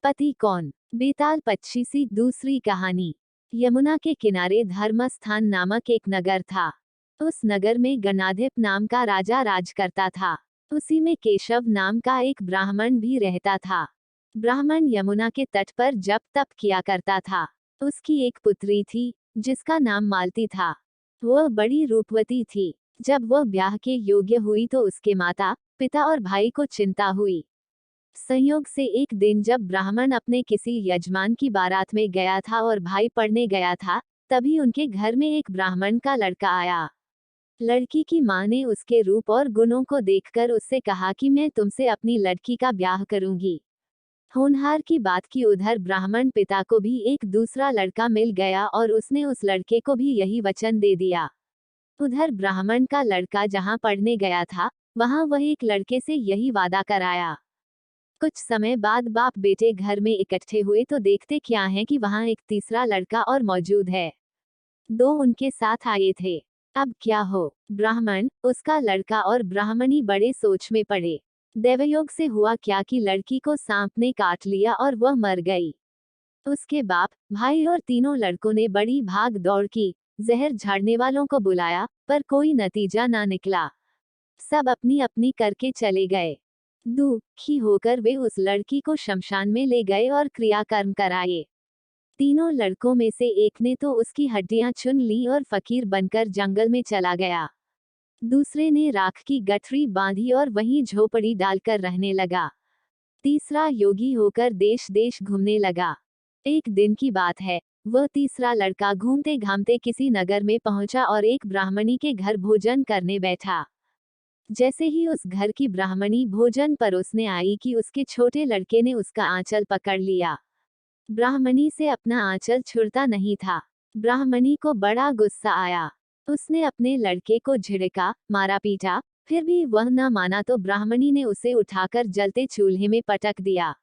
पति कौन? बेताल पक्षी सी दूसरी कहानी। यमुना के किनारे धर्मस्थान नामक एक नगर था। उस नगर में गणाधिप नाम का राजा राज करता था। उसी में केशव नाम का एक ब्राह्मण भी रहता था। ब्राह्मण यमुना के तट पर जप तप किया करता था। उसकी एक पुत्री थी जिसका नाम मालती था। वह बड़ी रूपवती थी। जब वह ब्याह के योग्य हुई तो उसके माता पिता और भाई को चिंता हुई। संयोग से एक दिन जब ब्राह्मण अपने किसी यजमान की बारात में गया था और भाई पढ़ने गया था, तभी उनके घर में एक ब्राह्मण का लड़का आया। लड़की की मां ने उसके रूप और गुणों को देखकर उससे कहा कि मैं तुमसे अपनी लड़की का ब्याह करूंगी। होनहार की बात की उधर ब्राह्मण पिता को भी एक दूसरा लड़का मिल गया और उसने उस लड़के को भी यही वचन दे दिया। उधर ब्राह्मण का लड़का जहां पढ़ने गया था, वहां वह एक लड़के से यही वादा कराया। कुछ समय बाद बाप बेटे घर में इकट्ठे हुए तो देखते क्या है कि वहां एक तीसरा लड़का और मौजूद है। दो उनके साथ आए थे। अब क्या हो? ब्राह्मण, उसका लड़का और ब्राह्मणी बड़े सोच में पड़े। दैवयोग से हुआ क्या कि लड़की को सांप ने काट लिया और वह मर गई। उसके बाप, भाई और तीनों लड़कों ने बड़ी भाग दौड़ की, जहर झाड़ने वालों को बुलाया, पर कोई नतीजा ना निकला। सब अपनी अपनी करके चले गए। दुखी होकर वे उस लड़की को शमशान में ले गए और क्रियाकर्म कराए। तीनों लड़कों में से एक ने तो उसकी हड्डियां चुन ली और फकीर बनकर जंगल में चला गया। दूसरे ने राख की गठरी बांधी और वहीं झोपड़ी डालकर रहने लगा। तीसरा योगी होकर देश देश घूमने लगा। एक दिन की बात है, वह तीसरा लड़का घूमते घामते किसी नगर में पहुंचा और एक ब्राह्मणी के घर भोजन करने बैठा। जैसे ही उस घर की ब्राह्मणी भोजन परोसने आई कि उसके छोटे लड़के ने उसका आंचल पकड़ लिया। ब्राह्मणी से अपना आंचल छुड़ता नहीं था। ब्राह्मणी को बड़ा गुस्सा आया। उसने अपने लड़के को झिड़का, मारा पीटा, फिर भी वह न माना तो ब्राह्मणी ने उसे उठाकर जलते चूल्हे में पटक दिया।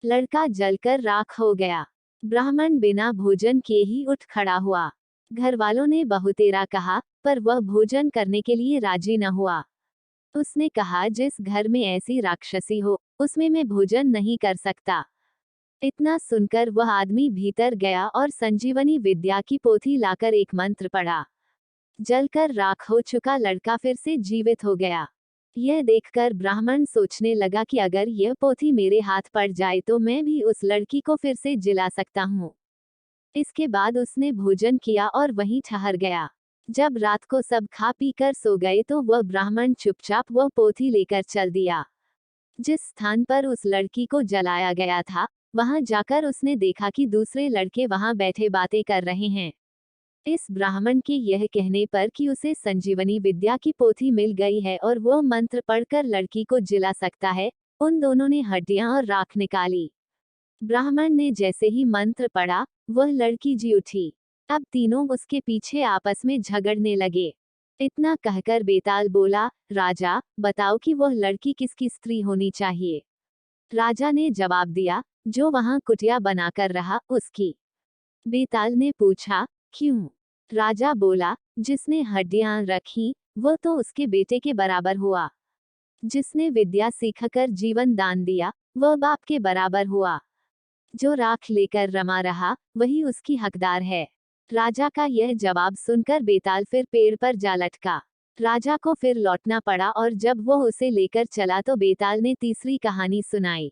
लड़का जलकर राख हो गया। ब्राह्मण बिना भोजन किए ही उठ खड़ा हुआ। घर वालों ने बहुतेरा कहा, पर वह भोजन करने के लिए राजी न हुआ। उसने कहा, जिस घर में ऐसी राक्षसी हो, उसमें मैं भोजन नहीं कर सकता। इतना सुनकर वह आदमी भीतर गया और संजीवनी विद्या की पोथी लाकर एक मंत्र पढ़ा। जलकर राख हो चुका लड़का फिर से जीवित हो गया। यह देखकर ब्राह्मण सोचने लगा कि अगर यह पोथी मेरे हाथ पड़ जाए तो मैं भी उस लड़की को फिर से जिला सकता हूँ। इसके बाद उसने भोजन किया और वहीं ठहर गया। जब रात को सब खा पी कर सो गए तो वह ब्राह्मण चुपचाप वह पोथी लेकर चल दिया। जिस स्थान पर उस लड़की को जलाया गया था, वहां जाकर उसने देखा कि दूसरे लड़के वहां बैठे बातें कर रहे हैं। इस ब्राह्मण के यह कहने पर कि उसे संजीवनी विद्या की पोथी मिल गई है और वह मंत्र पढ़कर लड़की को जिला सकता है, उन दोनों ने हड्डियां और राख निकाली। ब्राह्मण ने जैसे ही मंत्र पढ़ा, वह लड़की जी उठी। अब तीनों उसके पीछे आपस में झगड़ने लगे। इतना कहकर बेताल बोला, राजा, बताओ कि वह लड़की किसकी स्त्री होनी चाहिए। राजा ने जवाब दिया, जो वहां कुटिया बनाकर रहा, उसकी। बेताल ने पूछा, क्यों? राजा बोला, जिसने हड्डियां रखी, वह तो उसके बेटे के बराबर हुआ। जिसने विद्या सीखकर जीवन दान दिया, वह बाप के बराबर हुआ। जो राख लेकर रमा रहा, वही उसकी हकदार है। राजा का यह जवाब सुनकर बेताल फिर पेड़ पर जा लटका। राजा को फिर लौटना पड़ा और जब वह उसे लेकर चला तो बेताल ने तीसरी कहानी सुनाई।